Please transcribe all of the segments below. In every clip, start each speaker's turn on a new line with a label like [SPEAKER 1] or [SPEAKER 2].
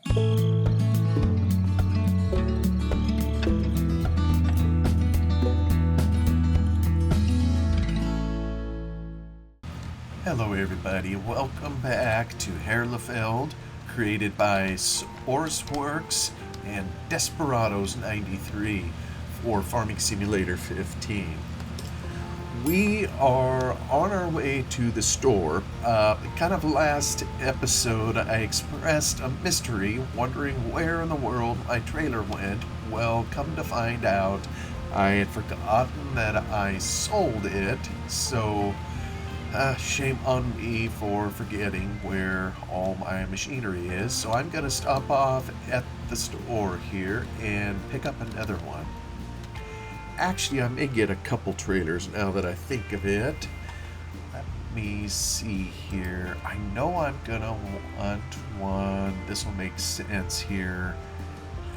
[SPEAKER 1] Hello everybody, welcome back to Herlefeld, created by SourceWorks and Desperados93 for Farming Simulator 15. We are on our way to the store. Kind of last episode I expressed a mystery, wondering where in the world my trailer went. Well, come to find out, I had forgotten that I sold it, so shame on me for forgetting where all my machinery is, so I'm going to stop off at the store here and pick up another one. Actually, I may get a couple trailers now that I think of it. Let me see here. I know I'm going to want one. This will make sense here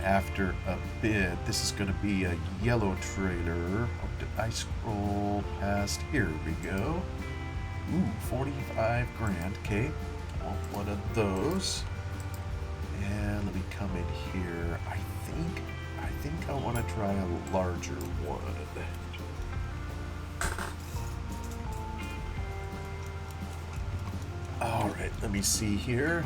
[SPEAKER 1] after a bit. This is going to be a yellow trailer. Did I scroll past? Here we go. Ooh, 45 grand. Okay, I want one of those. And let me come in here. I think I want to try a larger one. Alright, let me see here.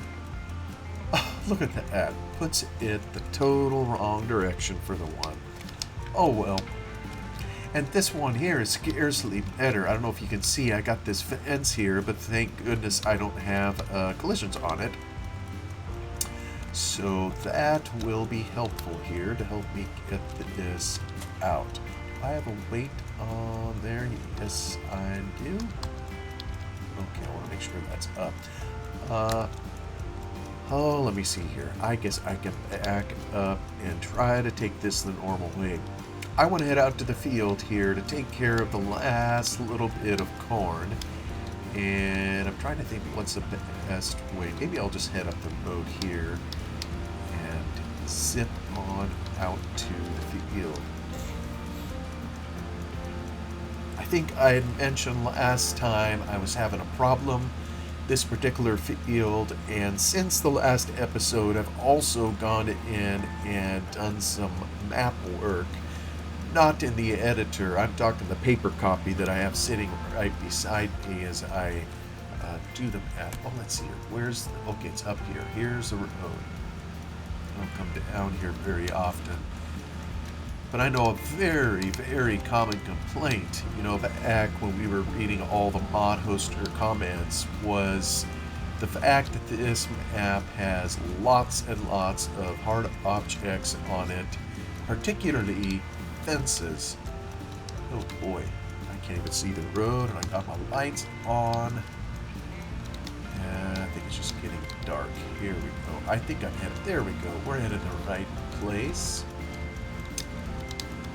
[SPEAKER 1] Oh, look at that. Puts it the total wrong direction for the one. Oh well. And this one here is scarcely better. I don't know if you can see, I got this fence here, but thank goodness I don't have collisions on it. So that will be helpful here to help me get this out. I have a weight on there. Yes, I do. Okay, I want to make sure that's up. Oh, let me see here. I guess I can back up and try to take this the normal way. I want to head out to the field here to take care of the last little bit of corn. And I'm trying to think what's the best way. Maybe I'll just head up the road here and zip on out to the field. I think I had mentioned last time I was having a problem this particular field, and since the last episode I've also gone in and done some map work. Not in the editor, I'm talking the paper copy that I have sitting right beside me as I do the map. Oh, let's see here. Where's the, okay, it's up here. Here's the road. I don't come down here very often. But I know a very, very common complaint, you know, back when we were reading all the mod hoster comments, was the fact that this map has lots and lots of hard objects on it, particularly fences. Oh boy, I can't even see the road, and I got my lights on. And I think it's just getting dark. Here we go. I think I'm headed. There we go. We're headed the right place.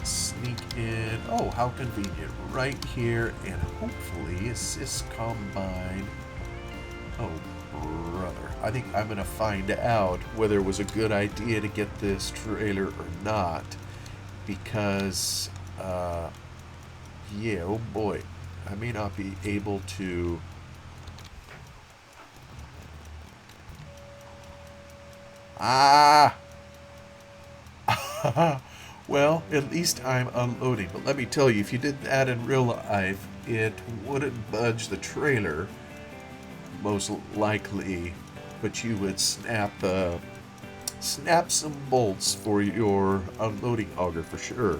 [SPEAKER 1] Sneak in. Oh, how convenient. Right here, and hopefully assist combine. Oh, brother. I think I'm going to find out whether it was a good idea to get this trailer or not. Because, yeah, oh boy, I may not be able to. Well, at least I'm unloading. But let me tell you, if you did that in real life, it wouldn't budge the trailer, most likely, but you would snap some bolts for your unloading auger for sure.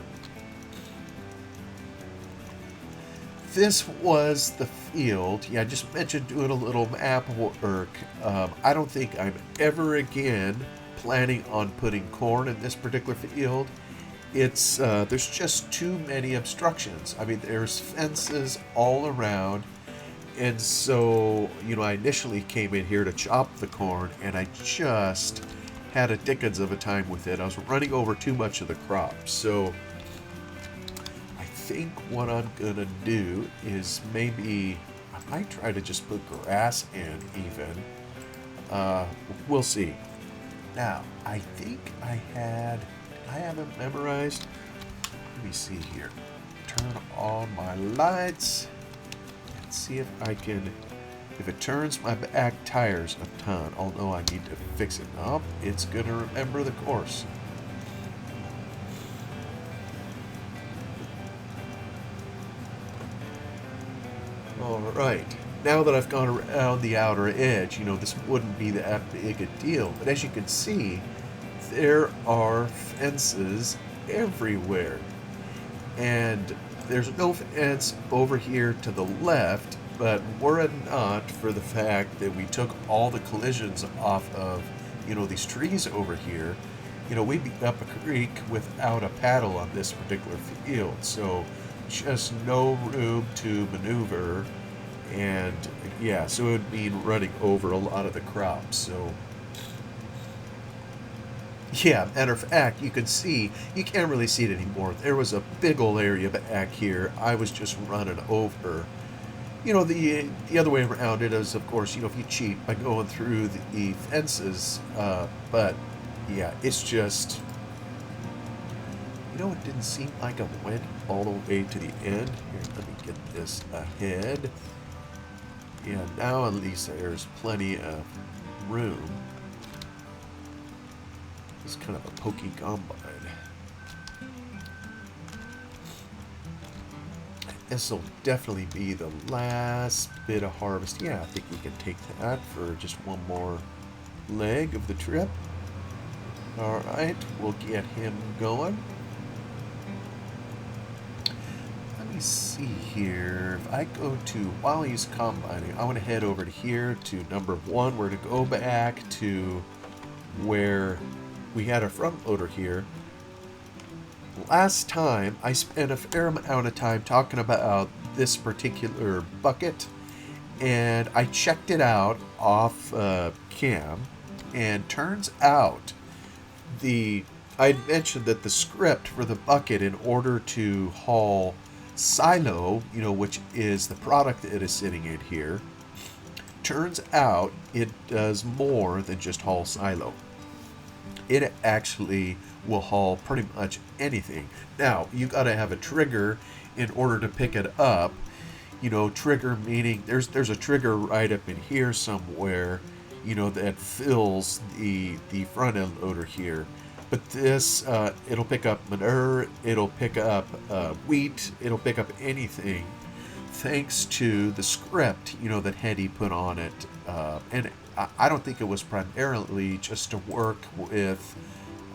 [SPEAKER 1] This was the field. Yeah, I just mentioned doing a little map work. I don't think I'm ever again planning on putting corn in this particular field. It's there's just too many obstructions. I mean, there's fences all around. And so, you know, I initially came in here to chop the corn, and I just had a dickens of a time with it. I was running over too much of the crop. So I think what I'm gonna do is maybe I might try to just put grass in even. We'll see. Now, I think I have it memorized. Let me see here. Turn on my lights and see if I can If it turns my back tires a ton, I'll know I need to fix it up. It's going to remember the course. Alright, now that I've gone around the outer edge, you know, this wouldn't be that big a deal. But as you can see, there are fences everywhere. And there's no fence over here to the left, but were it not for the fact that we took all the collisions off of, you know, these trees over here, you know, we'd be up a creek without a paddle on this particular field. So just no room to maneuver, and yeah, so it would mean running over a lot of the crops. So yeah, matter of fact, you can see, you can't really see it anymore. There was a big old area back here I was just running over. You know, the other way around it is, of course, you know, if you cheat by going through the fences, but yeah, it's just, you know, it didn't seem like I went all the way to the end. Here, let me get this ahead. Yeah, now at least there's plenty of room. It's kind of a pokey combine. This will definitely be the last bit of harvest. Yeah, I think we can take that for just one more leg of the trip. Alright, we'll get him going. Let me see here. If I go to, while he's combining, I want to head over to here to number 1. We're going to go back to where we had a front loader here. Last time, I spent a fair amount of time talking about this particular bucket, and I checked it off cam, and turns out I'd mentioned that the script for the bucket, in order to haul silo, you know, which is the product that is sitting in here, turns out it does more than just haul silo. It actually will haul pretty much anything. Now, you got to have a trigger in order to pick it up. You know, trigger meaning there's a trigger right up in here somewhere, you know, that fills the front end loader here. But this, it'll pick up manure, it'll pick up wheat, it'll pick up anything, thanks to the script, you know, that Heady put on it. And I don't think it was primarily just to work with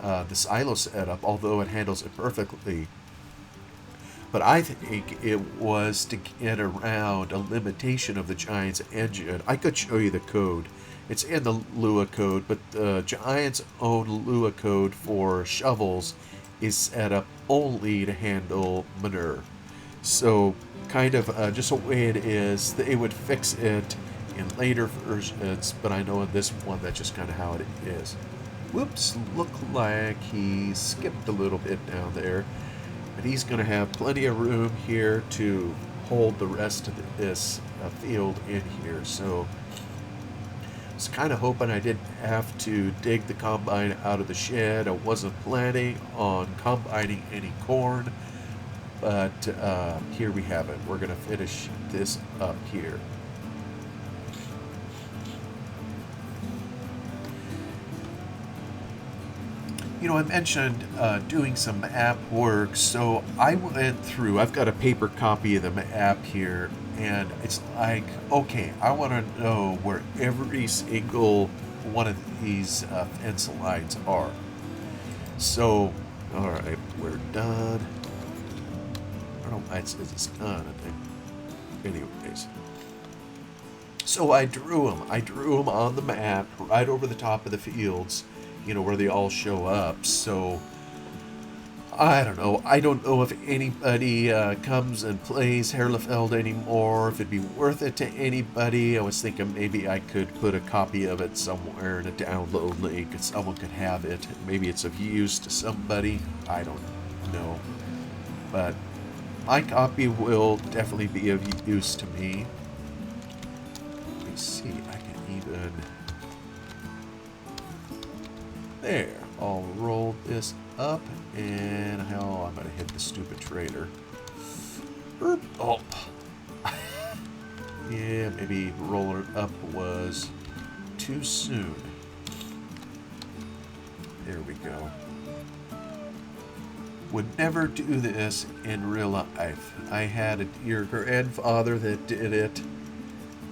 [SPEAKER 1] the silo setup, although it handles it perfectly. But I think it was to get around a limitation of the Giant's engine. I could show you the code. It's in the Lua code, but the Giant's own Lua code for shovels is set up only to handle manure. So kind of just the way it is, they would fix it in later versions, but I know in this one that's just kind of how it is. Whoops, look like he skipped a little bit down there, but he's going to have plenty of room here to hold the rest of this field in here. So I was kind of hoping I didn't have to dig the combine out of the shed. I wasn't planning on combining any corn, but here we have it. We're going to finish this up here. You know, I mentioned doing some map work, so I went through, I've got a paper copy of the map here, and it's like, okay, I want to know where every single one of these fence lines are. So, alright, we're done. I don't know why it says it's done, I think. Anyways. So I drew them on the map, right over the top of the fields, you know, where they all show up. So I don't know if anybody comes and plays Herlefeld anymore, if it'd be worth it to anybody. I was thinking maybe I could put a copy of it somewhere in a download link and someone could have it. Maybe it's of use to somebody, I don't know, but my copy will definitely be of use to me. Let me see, I can even, there, I'll roll this up, and hell, I'm gonna hit the stupid trailer. Oh, Yeah, maybe roller up was too soon. There we go. Would never do this in real life. I had your grandfather that did it,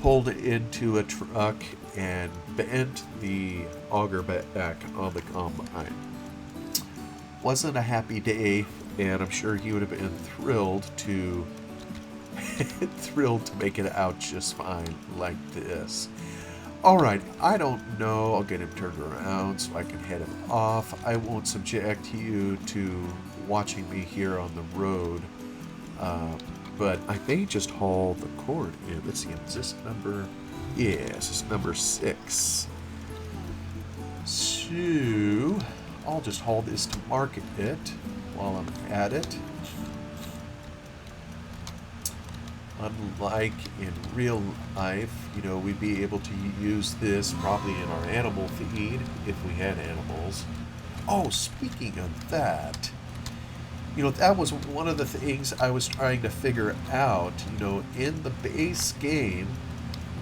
[SPEAKER 1] pulled it into a truck, and bent the auger back on the combine. Wasn't a happy day, and I'm sure he would have been thrilled to make it out just fine like this. Alright, I don't know. I'll get him turned around so I can head him off. I won't subject you to watching me here on the road. But I may just haul the corn in. Let's see, is this number? Yes, it's number 6. So, I'll just haul this to market it while I'm at it. Unlike in real life, we'd be able to use this probably in our animal feed if we had animals. Oh, speaking of that, that was one of the things I was trying to figure out. In the base game,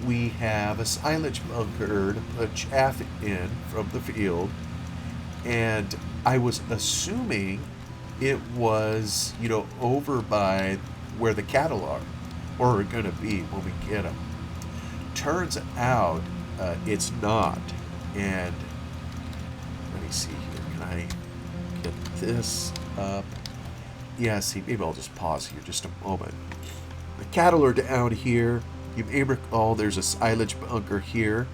[SPEAKER 1] we have a silage bunker to put chaff in from the field, and I was assuming it was, over by where the cattle are, or are going to be when we get them. Turns out it's not. And let me see here. Can I get this up? Yeah, see, maybe I'll just pause here just a moment. The cattle are down here. You may recall there's a silage bunker here.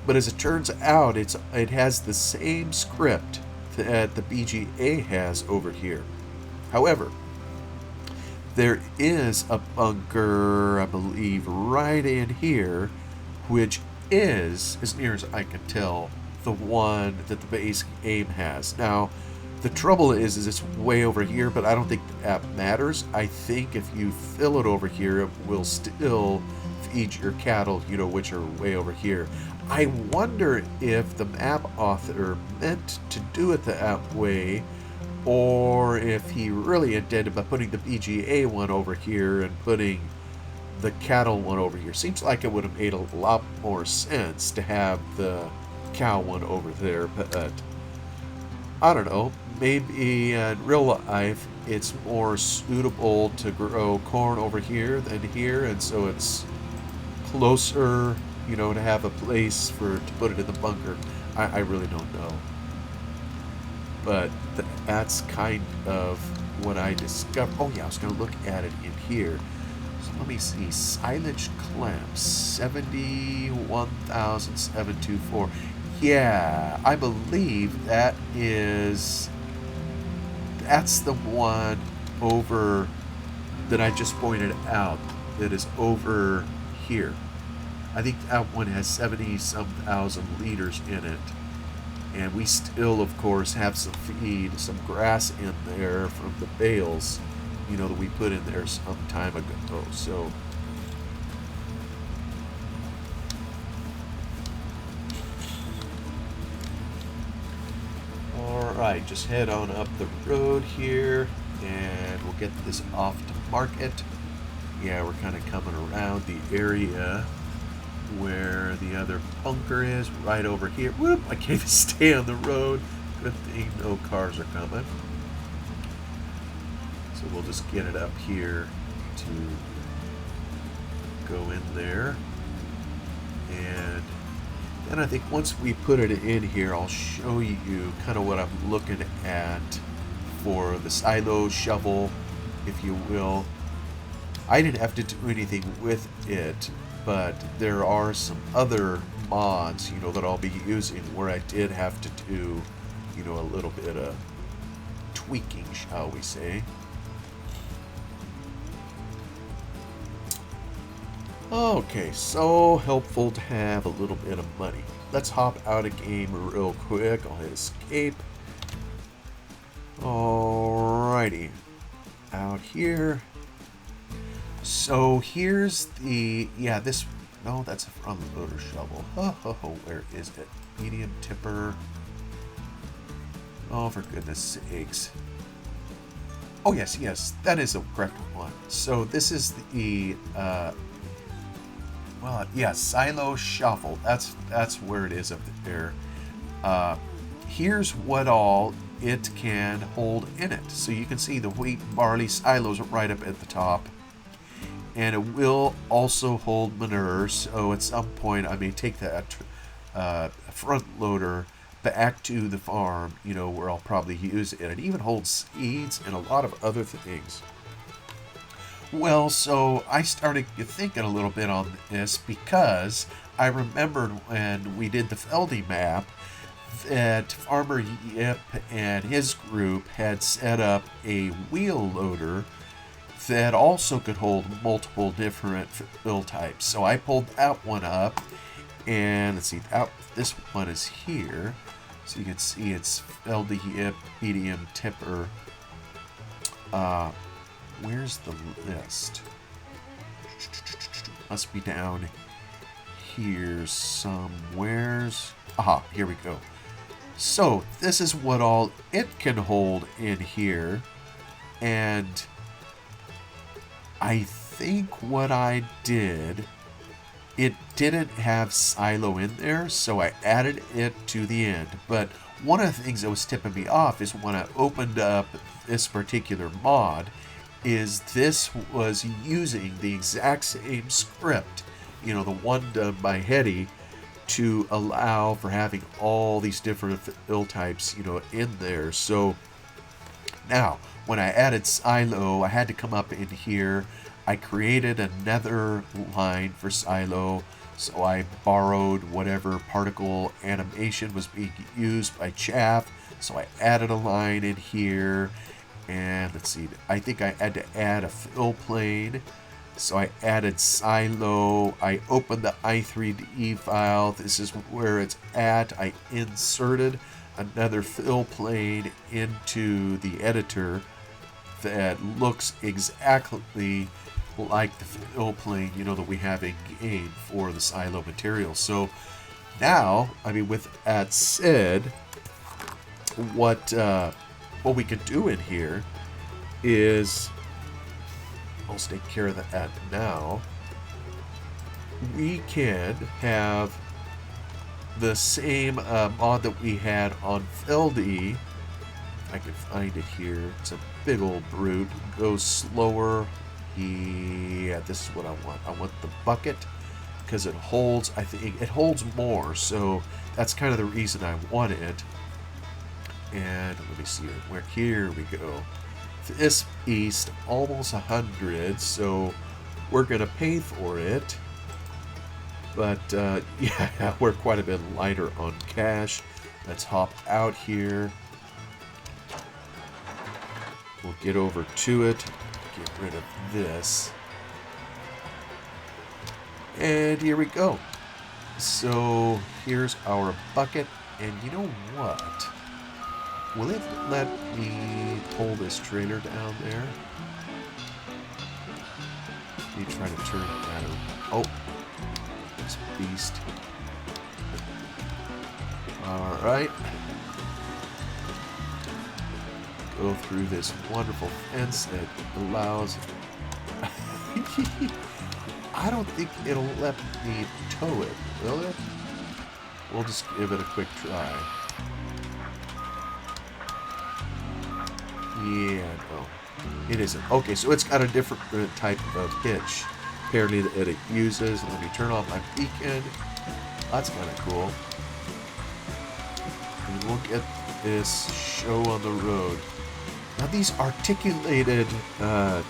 [SPEAKER 1] But as it turns out, it has the same script that the BGA has over here. However, there is a bunker, I believe, right in here, which is, as near as I can tell, the one that the base game has. Now, the trouble is it's way over here, but I don't think that matters. I think if you fill it over here, it will still feed your cattle, which are way over here. I wonder if the map author meant to do it that way, or if he really intended by putting the BGA one over here and putting the cattle one over here. Seems like it would have made a lot more sense to have the cow one over there, but I don't know. Maybe in real life it's more suitable to grow corn over here than here, and so it's closer, to have a place to put it in the bunker. I really don't know. But that's kind of what I discovered. Oh yeah, I was going to look at it in here. So let me see. Silage clamps, 71,724. Yeah, I believe that's the one over that I just pointed out that is over here. I think that one has 70-some thousand liters in it. And we still, of course, have some feed, some grass in there from the bales, that we put in there some time ago. So, alright, just head on up the road here, and we'll get this off to market. Yeah, we're kind of coming around the area where the other bunker is, right over here. Whoop, I can't even stay on the road. Good thing no cars are coming. So we'll just get it up here to go in there. And then I think once we put it in here, I'll show you kind of what I'm looking at for the silo shovel, if you will. I didn't have to do anything with it, but there are some other mods, that I'll be using where I did have to do, a little bit of tweaking, shall we say. Okay, so helpful to have a little bit of money. Let's hop out of game real quick. I'll hit escape. Alrighty. Out here. So here's the, that's a front loader shovel. Where is it? Medium tipper. Oh, for goodness sakes. Oh, yes, that is the correct one. So this is the well, yeah, silo shuffle. That's where it is up there. Here's what all it can hold in it. So you can see the wheat and barley silos right up at the top. And it will also hold manure, so at some point I may take that front loader back to the farm, where I'll probably use it. It even holds seeds and a lot of other things. Well, so I started thinking a little bit on this because I remembered when we did the Feldy map that Farmer Yip and his group had set up a wheel loader that also could hold multiple different fill types. So I pulled that one up, and let's see, this one is here. So you can see it's Feldy Yip, medium tipper. Where's the list? Must be down here somewheres. Aha, here we go. So this is what all it can hold in here. And I think what I did, it didn't have silo in there, so I added it to the end. But one of the things that was tipping me off is when I opened up this particular mod, is this was using the exact same script, the one done by Heady, to allow for having all these different fill types, in there. So now, when I added silo, I had to come up in here. I created another line for silo, so I borrowed whatever particle animation was being used by chaff, so I added a line in here. And let's see, I think I had to add a fill plane, so I added silo. I opened the i3d file. This is where it's at. I inserted another fill plane into the editor that looks exactly like the fill plane, that we have in game for the silo material. So now, with that said, what we could do in here is, I'll take care of that now. We can have the same mod that we had on Feldy. If I can find it here. It's a big old brute. Goes slower. Yeah, this is what I want. I want the bucket because it holds, I think it holds more. So that's kind of the reason I want it. And let me see where, here we go. This beast, almost 100, so we're going to pay for it. But, yeah, we're quite a bit lighter on cash. Let's hop out here. We'll get over to it. Get rid of this. And here we go. So, here's our bucket. And you know what? Will it let me pull this trailer down there? Let me try to turn it down. Oh, this beast. Alright. Go through this wonderful fence that allows... I don't think it'll let me tow it, will it? We'll just give it a quick try. Yeah, no, it isn't. Okay, so it's got a different type of hitch, apparently, that it uses. Let me turn on my beacon. That's kind of cool. And we'll get this show on the road. Now, these articulated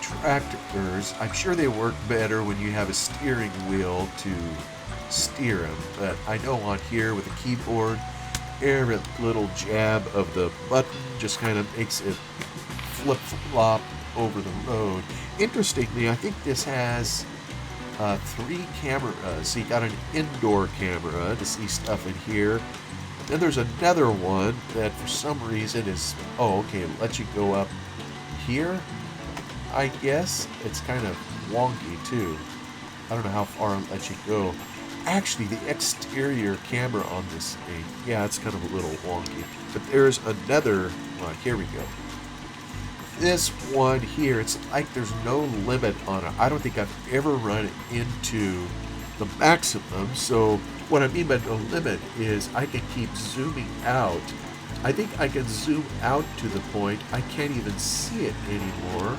[SPEAKER 1] tractors, I'm sure they work better when you have a steering wheel to steer them. But I know on here with the keyboard, every little jab of the button just kind of makes it flip-flop over the road. Interestingly, I think this has 3 cameras. So you got an indoor camera to see stuff in here. Then there's another one that for some reason is, oh, okay, it lets you go up here, I guess. It's kind of wonky too. I don't know how far it lets you go. Actually, the exterior camera on this thing, yeah, it's kind of a little wonky. But there's another one. Here we go. This one here, it's like there's no limit on it. I don't think I've ever run into the maximum. So what I mean by no limit is I can keep zooming out. I think I can zoom out to the point I can't even see it anymore.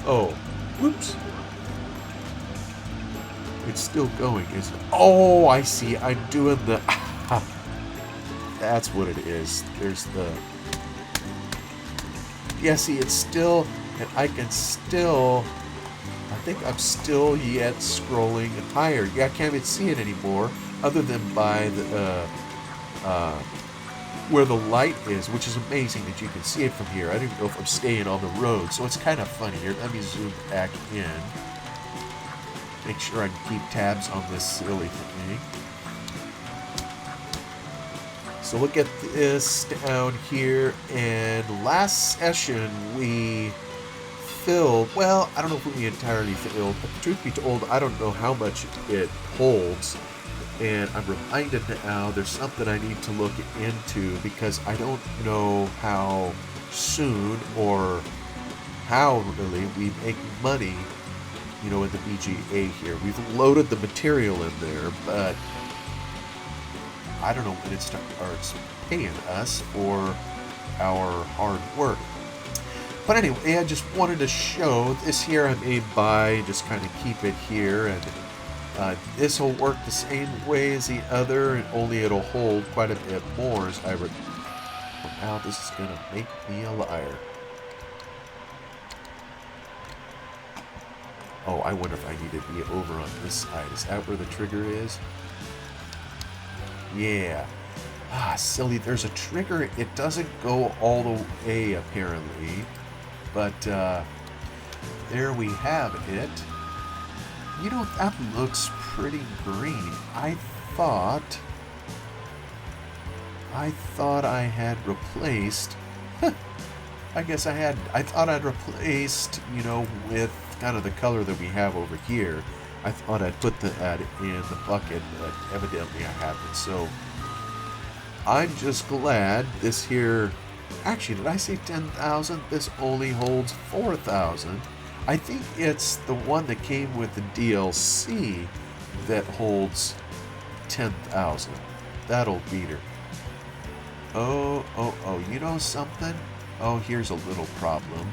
[SPEAKER 1] Oh, whoops. It's still going, isn't it? Oh, I see. I'm doing the... That's what it is. There's the... Yeah, see, it's still... And I can still... I think I'm still yet scrolling higher. Yeah, I can't even see it anymore, other than by the... where the light is, which is amazing that you can see it from here. I don't even know if I'm staying on the road, so it's kind of funny. Here, let me zoom back in. Make sure I can keep tabs on this silly thing. So look at this down here, and last session we filled, well, I don't know if we entirely filled, but truth be told, I don't know how much it holds, and I'm reminded now there's something I need to look into, because I don't know how soon or how really we make money, you know, in the BGA here. We've loaded the material in there, but I don't know when it starts paying us for our hard work. But anyway, I just wanted to show this here I may buy, just kind of keep it here, and this will work the same way as the other, and only it'll hold quite a bit more as I now this is going to make me a liar. Oh, I wonder if I need to be over on this side. Is that where the trigger is? Yeah. Ah, silly. There's a trigger. It doesn't go all the way, apparently. But, there we have it. You know, that looks pretty green. I thought I had replaced... I guess I had... I thought I'd replaced, you know, with kind of the color that we have over here. I thought I'd put that in the bucket, but evidently I haven't. So I'm just glad this here... Actually, did I say 10,000? This only holds 4,000. I think it's the one that came with the DLC that holds 10,000. That'll beat her. Oh, you know something? Oh, here's a little problem.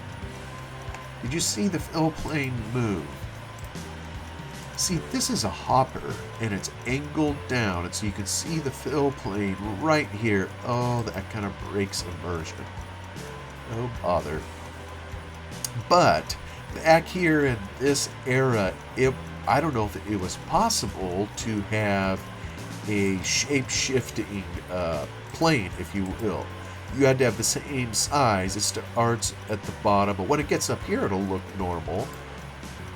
[SPEAKER 1] Did you see the fill plane move? See, this is a hopper, and it's angled down, and so you can see the fill plane right here. Oh, that kind of breaks immersion. No bother. But back here in this era, I don't know if it was possible to have a shape-shifting plane, if you will. You had to have the same size. It starts at the bottom, but when it gets up here, it'll look normal.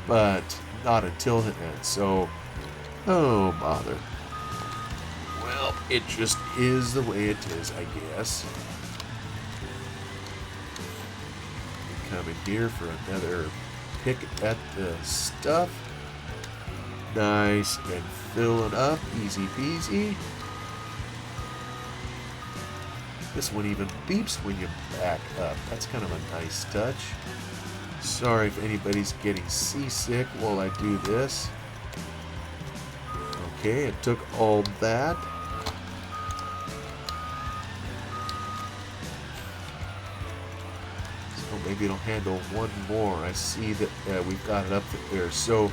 [SPEAKER 1] But not until then. So, oh bother. Well, it just is the way it is, I guess. Coming here for another pick at the stuff. Nice and filling up, easy peasy. This one even beeps when you back up. That's kind of a nice touch. Sorry if anybody's getting seasick while I do this. Okay, it took all that. So maybe it'll handle one more. I see that we've got it up there. So,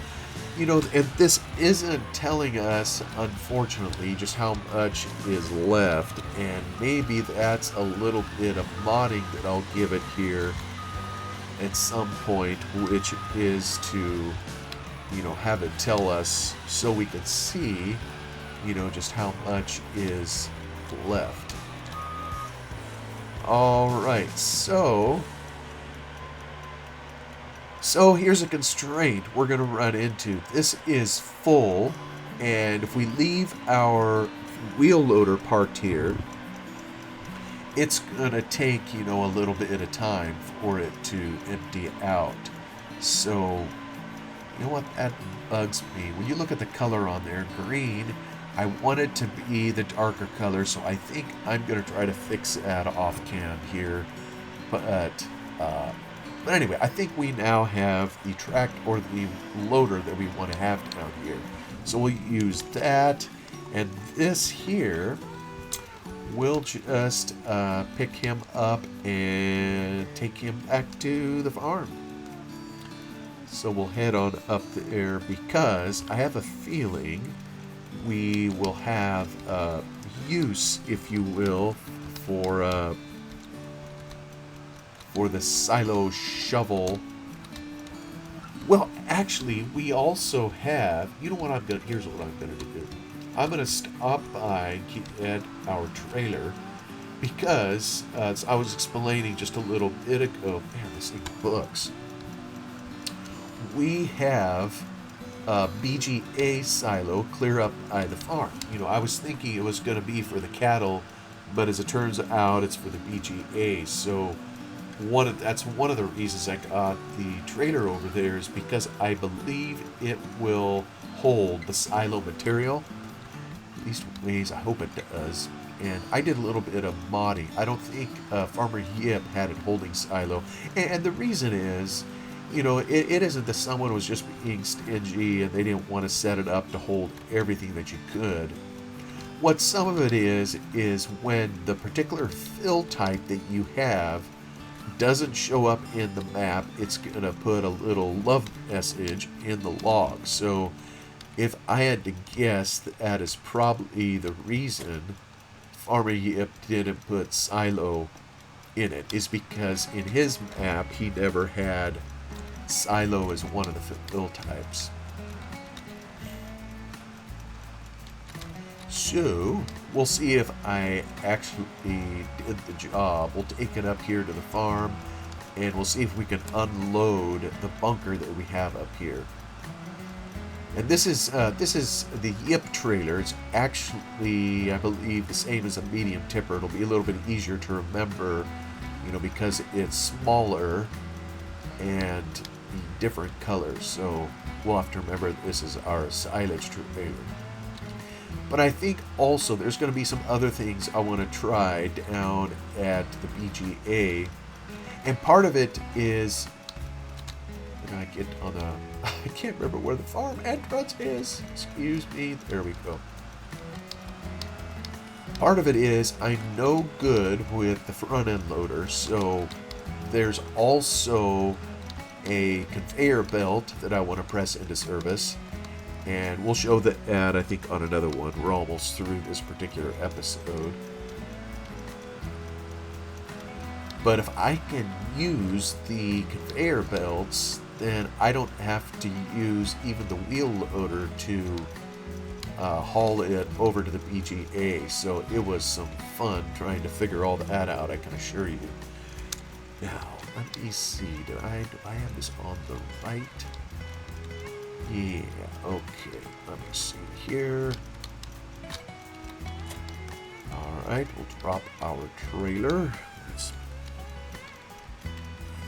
[SPEAKER 1] you know, and this isn't telling us, unfortunately, just how much is left. And maybe that's a little bit of modding that I'll give it here at some point, which is to, you know, have it tell us so we can see, you know, just how much is left. Alright, so here's a constraint we're going to run into. This is full, and if we leave our wheel loader parked here, it's going to take, you know, a little bit at a time for it to empty out. So, you know what, that bugs me. When you look at the color on there, green, I want it to be the darker color, so I think I'm going to try to fix that off cam here. But anyway, I think we now have the track or the loader that we want to have down here. So we'll use that, and this here, we'll just pick him up and take him back to the farm. So we'll head on up there because I have a feeling we will have use, if you will, for the silo shovel. Well, actually, we also have. You know what I'm gonna? Here's what I'm gonna do. I'm gonna stop by at our trailer because as I was explaining just a little bit ago. Man, this thing books. We have a BGA silo clear up by the farm. You know, I was thinking it was going to be for the cattle, but as it turns out, it's for the BGA. So that's one of the reasons I got the trailer over there, is because I believe it will hold the silo material. At least ways I hope it does. And I did a little bit of modding. I don't think Farmer Yip had it holding silo. And the reason is, you know, it isn't that someone was just being stingy and they didn't want to set it up to hold everything that you could. What some of it is when the particular fill type that you have doesn't show up in the map, it's going to put a little love message in the log. So if I had to guess, that is probably the reason Farmer Yip didn't put silo in it, is because in his map he never had silo as one of the fill types. So we'll see if I actually did the job. We'll take it up here to the farm and we'll see if we can unload the bunker that we have up here. And this is the Yip trailer. It's actually, I believe, the same as a medium tipper. It'll be a little bit easier to remember, you know, because it's smaller and different colors. So we'll have to remember this is our silage trailer. But I think also there's going to be some other things I want to try down at the BGA. And part of it is, when I get on the, I can't remember where the farm entrance is. Excuse me. There we go. Part of it is I'm no good with the front end loader. So there's also a conveyor belt that I want to press into service. And we'll show that, I think, on another one. We're almost through this particular episode. But if I can use the conveyor belts, then I don't have to use even the wheel loader to haul it over to the BGA. So it was some fun trying to figure all that out, I can assure you. Now, let me see. Do I have this on the right? Yeah, okay. Let me see here. Alright, we'll drop our trailer.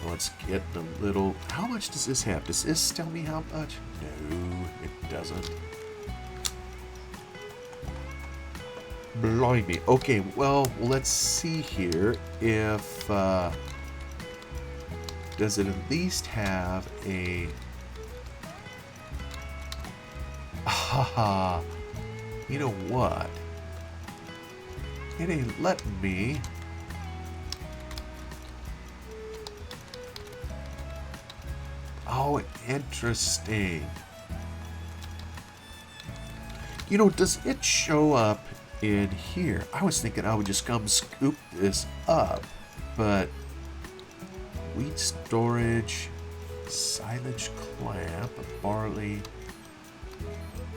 [SPEAKER 1] Let's get the little... How much does this have? Does this tell me how much? No, it doesn't. Blimey. Okay, well, let's see here if... does it at least have a... Haha. You know what? It ain't letting me... Oh, interesting. You know, does it show up in here? I was thinking I would just come scoop this up, but wheat storage, silage clamp, barley.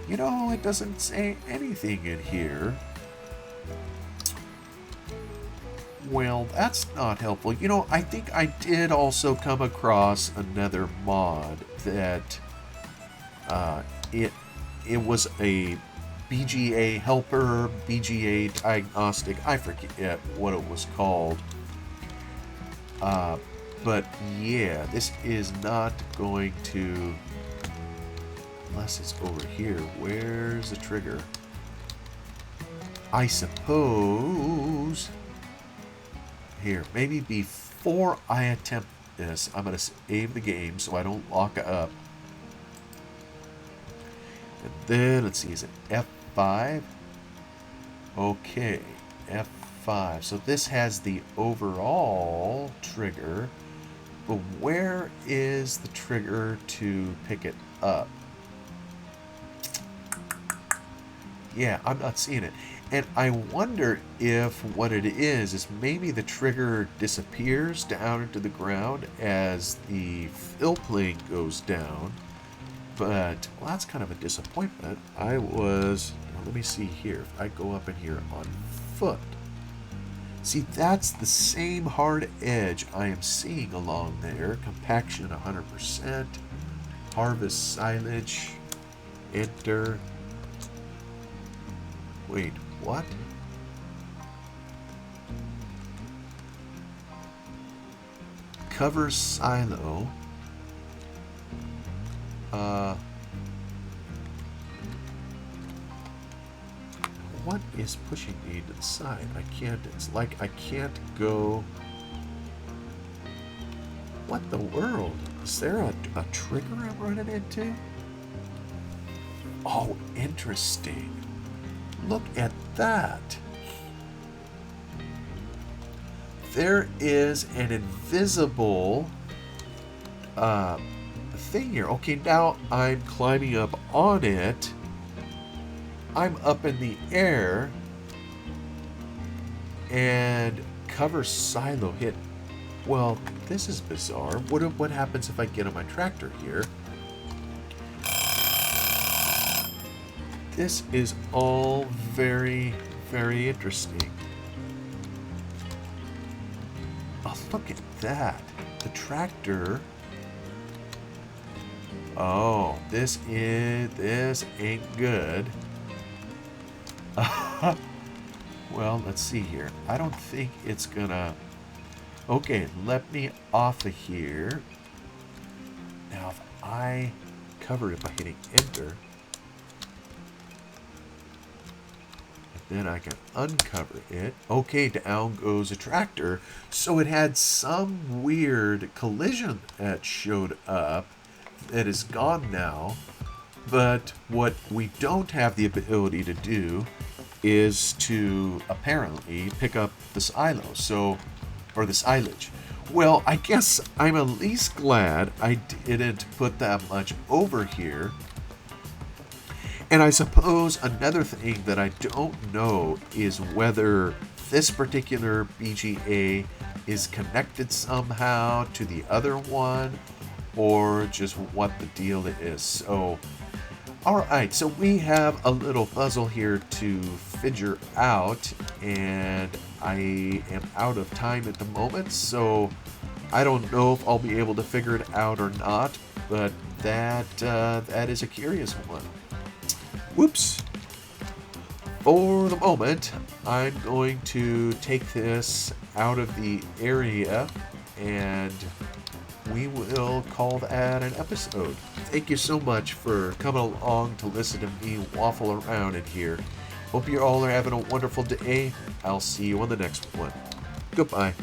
[SPEAKER 1] You know, it doesn't say anything in here. Well, that's not helpful. You know, I think I did also come across another mod that it was a BGA helper, BGA diagnostic. I forget what it was called. But yeah, this is not going to, unless it's over here. Where's the trigger? I suppose here, maybe before I attempt this, I'm going to save the game so I don't lock up. And then, let's see, is it F5? Okay, F5. So this has the overall trigger, but where is the trigger to pick it up? Yeah, I'm not seeing it. And I wonder if what it is maybe the trigger disappears down into the ground as the fill plane goes down. But, well, that's kind of a disappointment. Well, let me see here. If I go up in here on foot. See, that's the same hard edge I am seeing along there. Compaction 100%. Harvest silage. Enter. Wait, what? Cover silo. What is pushing me to the side? I can't, it's like I can't go. What the world? Is there a trigger I'm running into? Oh, interesting. Look at that. There is an invisible thing here. Okay, now I'm climbing up on it. I'm up in the air. And cover silo hit. Well, this is bizarre. What happens if I get on my tractor here? This is all very, very interesting. Oh, look at that. The tractor. Oh, this ain't good. Well, let's see here. I don't think it's gonna... Okay, let me off of here. Now, if I cover it by hitting enter, then I can uncover it. Okay, down goes a tractor. So it had some weird collision that showed up that is gone now. But what we don't have the ability to do is to apparently pick up the silo, or the silage. Well, I guess I'm at least glad I didn't put that much over here. And I suppose another thing that I don't know is whether this particular BGA is connected somehow to the other one, or just what the deal is. So, alright, so we have a little puzzle here to figure out, and I am out of time at the moment, so I don't know if I'll be able to figure it out or not, but that is a curious one. Whoops. For the moment, I'm going to take this out of the area, and we will call that an episode. Thank you so much for coming along to listen to me waffle around in here. Hope you all are having a wonderful day. I'll see you on the next one. Goodbye.